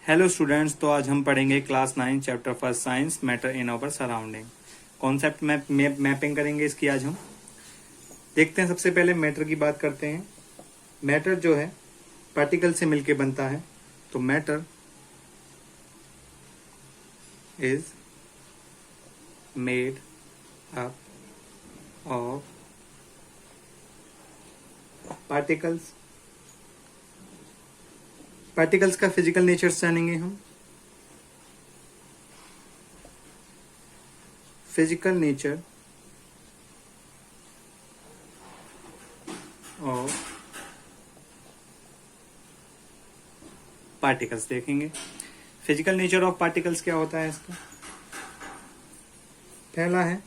Hello students, तो आज हम पढ़ेंगे class 9 chapter first science matter in our surrounding. Concept mapping करेंगे इसकी आज हम। देखते हैं, सबसे पहले मैटर की बात करते हैं। मैटर जो है पार्टिकल से मिलके बनता है, तो matter is made up of particles. Particles का फिजिकल नेचर जानेंगे हम। फिजिकल नेचर ऑफ पार्टिकल्स देखेंगे। फिजिकल नेचर ऑफ पार्टिकल्स क्या होता है इसका? पहला है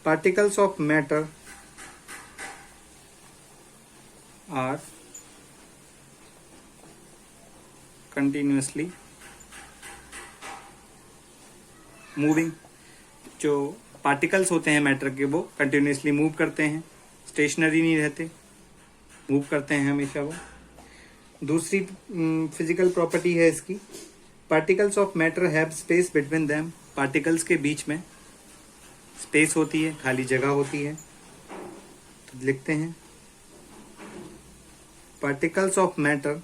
particles of matter are continuously moving. जो पार्टिकल्स होते हैं मैटर के, वो कंटिन्यूसली मूव करते हैं, स्टेशनरी नहीं रहते, मूव करते हैं हमेशा वो। दूसरी फिजिकल प्रॉपर्टी है इसकी, particles of matter have space between them. Particles के बीच में स्पेस होती है, खाली जगह होती है। तो लिखते हैं particles of matter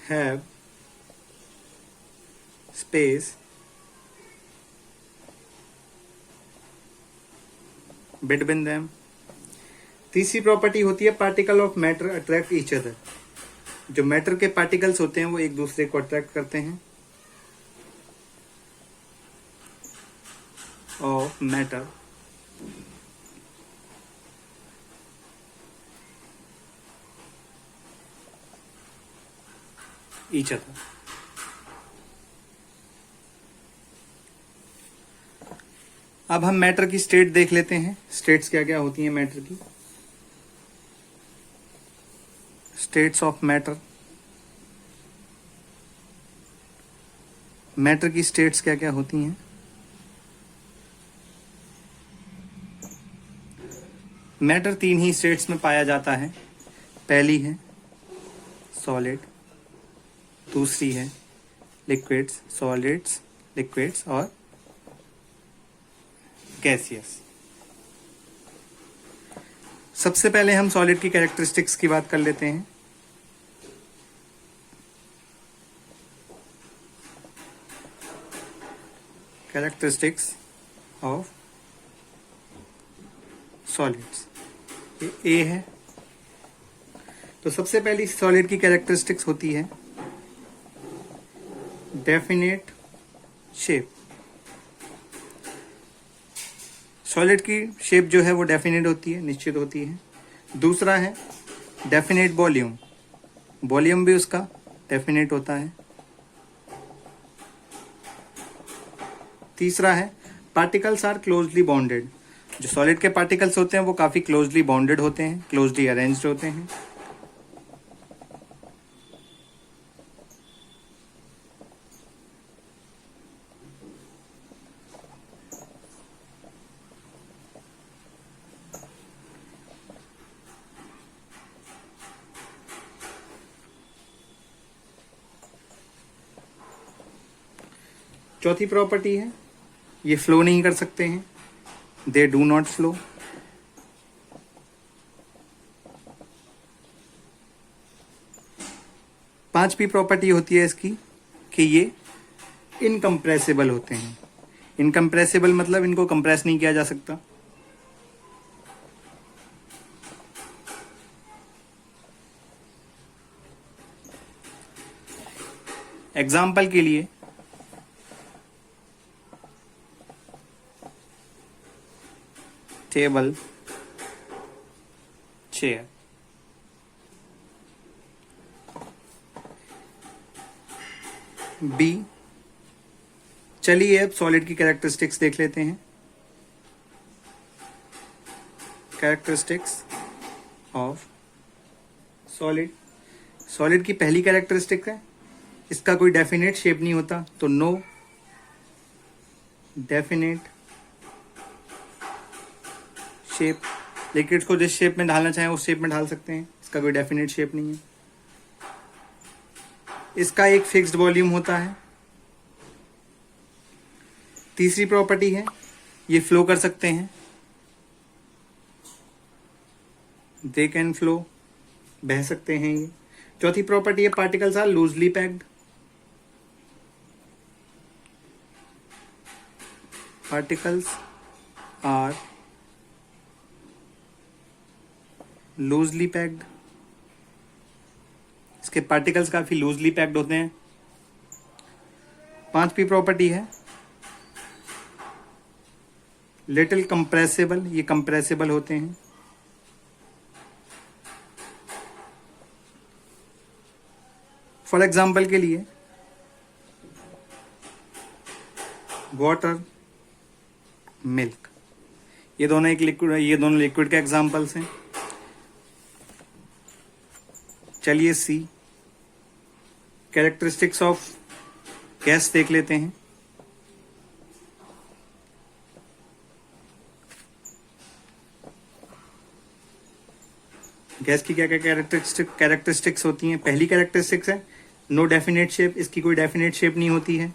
have space between them। तीसरी प्रॉपर्टी होती है particle of matter attract each other. जो मैटर के पार्टिकल्स होते हैं वो एक दूसरे को अट्रैक्ट करते हैं। Of matter each other. अब हम मैटर की स्टेट देख लेते हैं। स्टेट्स क्या क्या होती हैं मैटर की? States of matter. मैटर की स्टेट्स क्या क्या होती हैं? मैटर तीन ही स्टेट्स में पाया जाता है। पहली है सॉलिड, दूसरी है लिक्विड्स, सॉलिड्स, लिक्विड्स और गैसियस। सबसे पहले हम सॉलिड की कैरेक्टरिस्टिक्स की बात कर लेते हैं। कैरेक्टरिस्टिक्स ऑफ सॉलिड्स, ये ए है। तो सबसे पहली सॉलिड की कैरेक्टरिस्टिक्स होती है डेफिनेट शेप। सॉलिड की शेप जो है वो डेफिनेट होती है, निश्चित होती है। दूसरा है डेफिनेट वॉल्यूम। वॉल्यूम भी उसका डेफिनेट होता है। तीसरा है पार्टिकल्स आर क्लोजली बॉन्डेड। जो सॉलिड के पार्टिकल्स होते हैं वो काफी क्लोजली बॉन्डेड होते हैं, क्लोजली अरेंज्ड होते हैं। चौथी प्रॉपर्टी है ये फ्लो नहीं कर सकते हैं, दे डू नॉट फ्लो। पांचवी प्रॉपर्टी होती है इसकी कि ये इनकम्प्रेसिबल होते हैं। इनकम्प्रेसिबल मतलब इनको कंप्रेस नहीं किया जा सकता। एग्जाम्पल के लिए टेबल, चेयर। बी, चलिए अब सॉलिड की कैरेक्टरिस्टिक्स देख लेते हैं। Characteristics of solid. सॉलिड की पहली कैरेक्टरिस्टिक है इसका कोई डेफिनेट शेप नहीं होता, तो नो डेफिनेट शेप। लिक्विड्स को जिस शेप में ढालना चाहें उस शेप में ढाल सकते हैं, इसका कोई डेफिनेट शेप नहीं है। इसका एक फिक्स्ड वॉल्यूम होता है। तीसरी प्रॉपर्टी है ये फ्लो कर सकते हैं, दे कैन फ्लो, बह सकते हैं ये। चौथी प्रॉपर्टी है particles are loosely packed, particles are loosely packed, इसके पार्टिकल्स काफी लूजली पैक्ड होते हैं। पांचवी प्रॉपर्टी है लिटिल कंप्रेसिबल, ये कंप्रेसिबल होते हैं। फॉर एग्जाम्पल के लिए वाटर, मिल्क, ये दोनों एक लिक्विड, ये दोनों लिक्विड के एग्जाम्पल्स हैं। चलिए सी कैरेक्टरिस्टिक्स ऑफ गैस देख लेते हैं। गैस की क्या क्या कैरेक्टरिस्टिक्स होती हैं। पहली कैरेक्टरिस्टिक्स है नो डेफिनेट शेप, इसकी कोई डेफिनेट शेप नहीं होती है।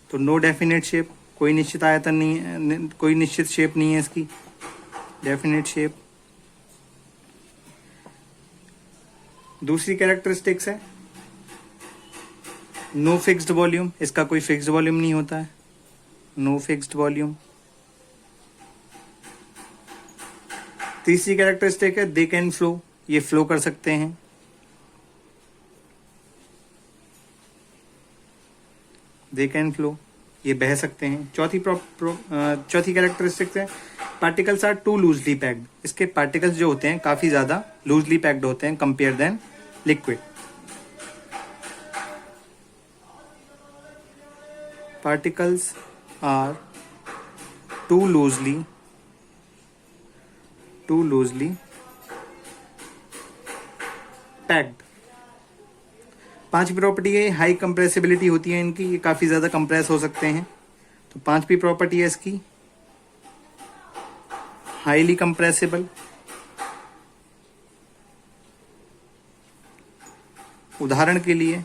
तो नो डेफिनेट शेप, कोई निश्चित आयतन नहीं है, कोई निश्चित शेप नहीं है इसकी, डेफिनेट शेप। दूसरी कैरेक्टरिस्टिक्स है नो फिक्स्ड वॉल्यूम, इसका कोई फिक्स्ड वॉल्यूम नहीं होता है, नो फिक्स्ड वॉल्यूम। तीसरी कैरेक्टरिस्टिक है दे कैन फ्लो, ये फ्लो कर सकते हैं। दे कैन फ्लो, ये बह सकते हैं। चौथी कैरेक्टरिस्टिक है particles are too loosely packed, इसके पार्टिकल्स जो होते हैं काफी ज्यादा लूजली पैक्ड होते हैं compare then liquid. Particles are too loosely packed. पांचवी प्रॉपर्टी है हाई कंप्रेसिबिलिटी होती है इनकी, ये काफी ज्यादा कंप्रेस हो सकते हैं। तो पांचवी प्रॉपर्टी है इसकी हाईली कंप्रेसिबल। उदाहरण के लिए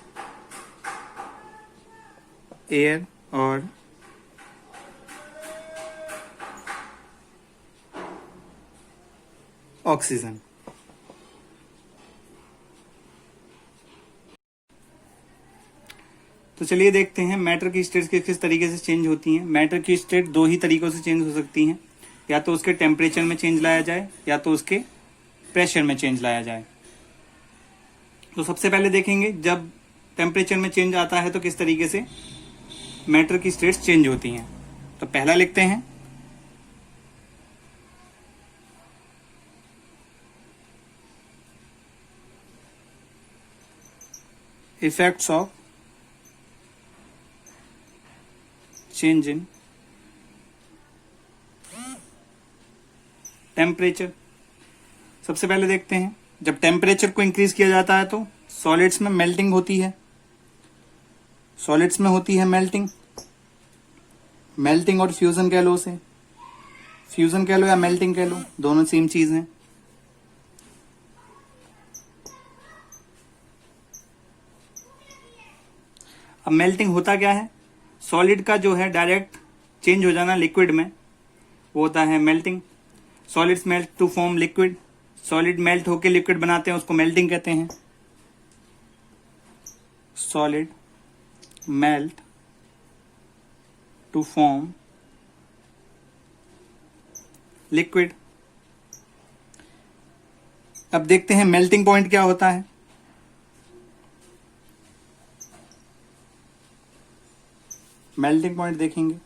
एयर और ऑक्सीजन। तो चलिए देखते हैं मैटर की स्टेट किस तरीके से चेंज होती हैं। मैटर की स्टेट दो ही तरीकों से चेंज हो सकती हैं, या तो उसके टेम्परेचर में चेंज लाया जाए या तो उसके प्रेशर में चेंज लाया जाए। तो सबसे पहले देखेंगे जब टेम्परेचर में चेंज आता है तो किस तरीके से मैटर की स्टेट्स चेंज होती हैं। तो पहला लिखते हैं effects of change in temperature. सबसे पहले देखते हैं जब टेम्परेचर को इंक्रीज किया जाता है तो सॉलिड्स में मेल्टिंग होती है, सॉलिड्स में होती है मेल्टिंग। मेल्टिंग और फ्यूजन कह लो उसे, फ्यूजन कह लो या मेल्टिंग कह लो, दोनों सेम चीज हैं। अब मेल्टिंग होता क्या है, सॉलिड का जो है डायरेक्ट चेंज हो जाना लिक्विड में, वो होता है melting. Solids melt to form liquid, solid melt होके लिक्विड बनाते हैं, उसको मेल्टिंग कहते हैं। Solid melt to form liquid. अब देखते हैं मेल्टिंग पॉइंट क्या होता है। मेल्टिंग पॉइंट देखेंगे,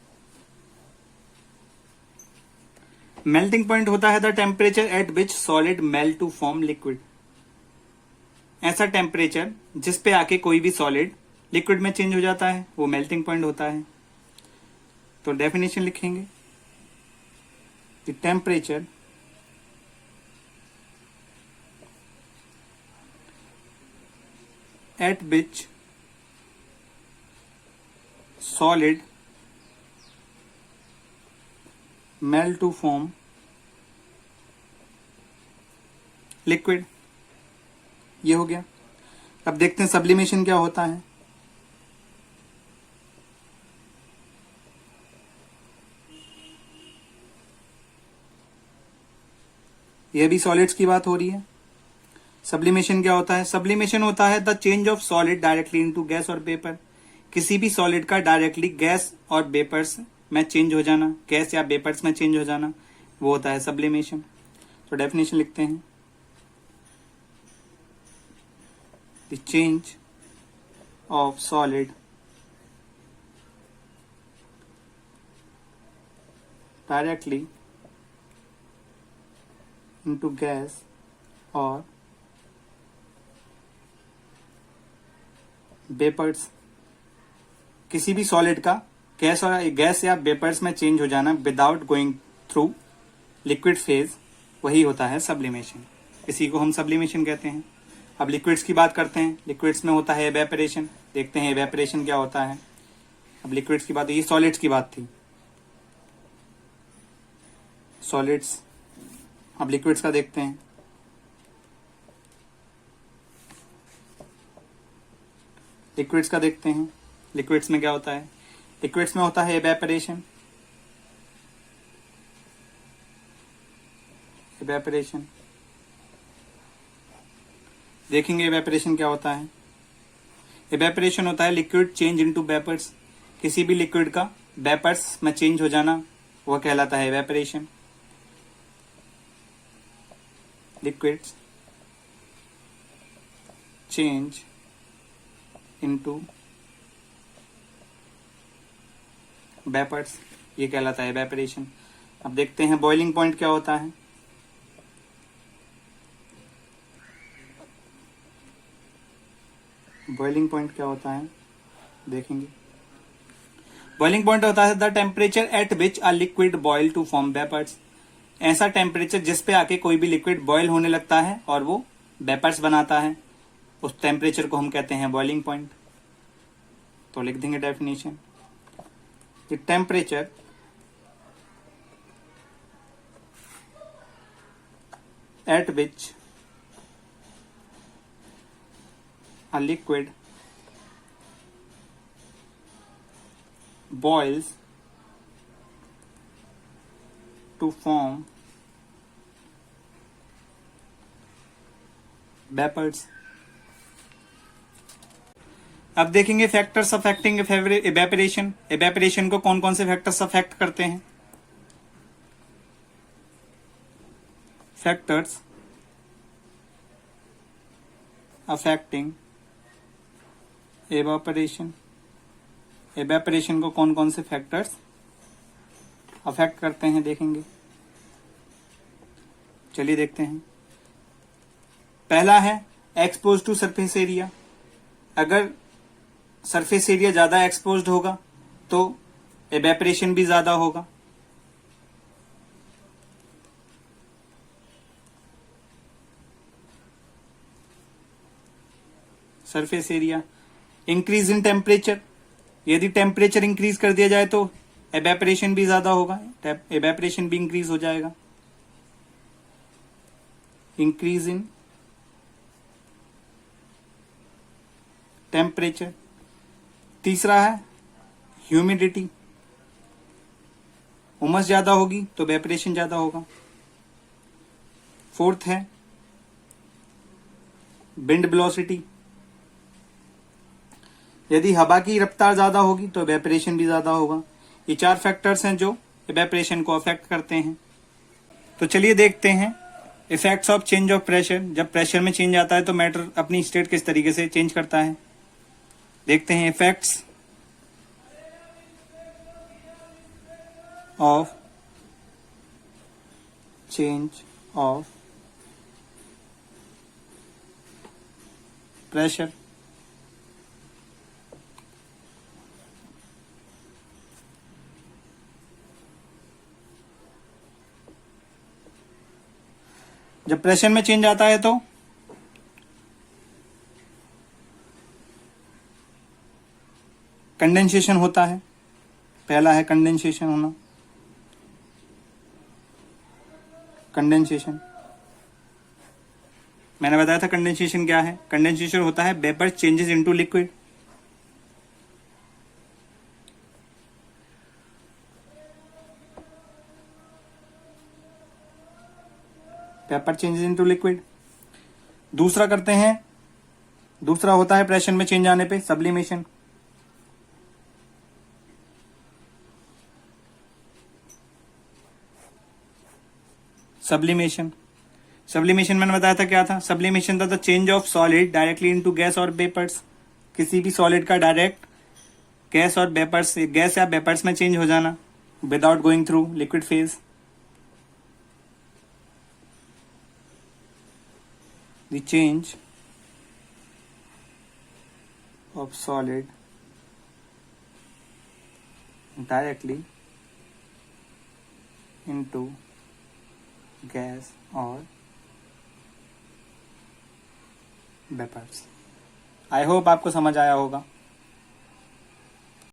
मेल्टिंग पॉइंट होता है the temperature at which solid melt to form liquid. ऐसा टेम्परेचर जिस पे आके कोई भी सॉलिड लिक्विड में चेंज हो जाता है वो मेल्टिंग पॉइंट होता है। तो डेफिनेशन लिखेंगे the temperature at which solid melt to form liquid. ये हो गया। अब देखते हैं सब्लिमेशन क्या होता है। यह भी सॉलिड्स की बात हो रही है। सब्लिमेशन क्या होता है? सब्लिमेशन होता है the change of solid directly into gas और वेपर। किसी भी सॉलिड का डायरेक्टली गैस और वेपर्स में चेंज हो जाना, गैस या वेपर्स में चेंज हो जाना, वो होता है सब्लिमेशन। तो डेफिनेशन लिखते हैं, the change of solid directly into gas और वेपर्स। किसी भी सॉलिड का गैस या वेपर्स में चेंज हो जाना without going through liquid phase, वही होता है सब्लिमेशन। इसी को हम सब्लिमेशन कहते हैं। अब लिक्विड्स की बात करते हैं। लिक्विड्स में होता है एवेपोरेशन। देखते हैं एवेपोरेशन क्या होता है। अब लिक्विड्स की बात, ये सॉलिड्स की बात थी, सॉलिड्स। अब लिक्विड्स का देखते हैं। लिक्विड्स का देखते हैं। लिक्विड्स में क्या होता है? लिक्विड्स में होता है एवेपोरेशन। एवेपोरेशन देखेंगे एवेपोरेशन क्या होता है। एवेपोरेशन होता है लिक्विड चेंज इनटू वेपर्स। किसी भी लिक्विड का वेपर्स में चेंज हो जाना, वह कहलाता है evaporation. Liquids change into vapours, ये कहलाता है एवेपोरेशन। अब देखते हैं बॉइलिंग पॉइंट क्या होता है। बॉइलिंग पॉइंट क्या होता है देखेंगे। बॉइलिंग पॉइंट होता है the temperature at which a liquid boil to form vapours. ऐसा टेम्परेचर जिस पे आके कोई भी लिक्विड बॉयल होने लगता है और वो वेपर्स बनाता है, उस टेम्परेचर को हम कहते हैं बॉइलिंग पॉइंट। तो लिख देंगे definition, the temperature at which a liquid boils to form vapors। अब देखेंगे फैक्टर्स अफेक्टिंग इवेपोरेशन। इवेपोरेशन को कौन कौन से फैक्टर्स अफेक्ट करते हैं? Factors affecting evaporation. एवेपोरेशन को कौन कौन से फैक्टर्स अफेक्ट करते हैं देखेंगे। चलिए देखते हैं। पहला है एक्सपोज टू सरफेस एरिया। अगर सरफेस एरिया ज्यादा एक्सपोज्ड होगा तो एवेपोरेशन भी ज्यादा होगा। Surface area. Increase in temperature, यदि टेम्परेचर इंक्रीज कर दिया जाए तो एवेपोरेशन भी ज्यादा होगा, एवेपोरेशन भी इंक्रीज हो जाएगा। Increase in temperature. तीसरा है ह्यूमिडिटी, उमस ज्यादा होगी तो एवेपोरेशन ज्यादा होगा। फोर्थ है विंड वेलोसिटी, यदि हवा की रफ्तार ज्यादा होगी तो एवेपोरेशन भी ज्यादा होगा। ये चार फैक्टर्स हैं जो एवेपोरेशन को अफेक्ट करते हैं। तो चलिए देखते हैं effects of change of pressure. जब प्रेशर में चेंज आता है तो मैटर अपनी स्टेट किस तरीके से चेंज करता है। देखते हैं effects of change of pressure. जब प्रेशर में चेंज आता है तो कंडेंसेशन होता है। पहला है कंडेंसेशन होना, कंडेंसेशन। मैंने बताया था कंडेंसेशन क्या है। कंडेंसेशन होता है vapour changes into liquid. Vapour changes into liquid. दूसरा करते हैं, दूसरा होता है प्रेशर में चेंज आने पे सब्लिमेशन। सब्लिमेशन, सब्लिमेशन मैंने बताया था क्या था। सब्लिमेशन था the change of solid directly into gas और वेपर्स। किसी भी सॉलिड का डायरेक्ट गैस और वेपर्स, गैस या वेपर्स में चेंज हो जाना without going through liquid phase. The change of solid directly into gas और वेपर्स। आई होप आपको समझ आया होगा।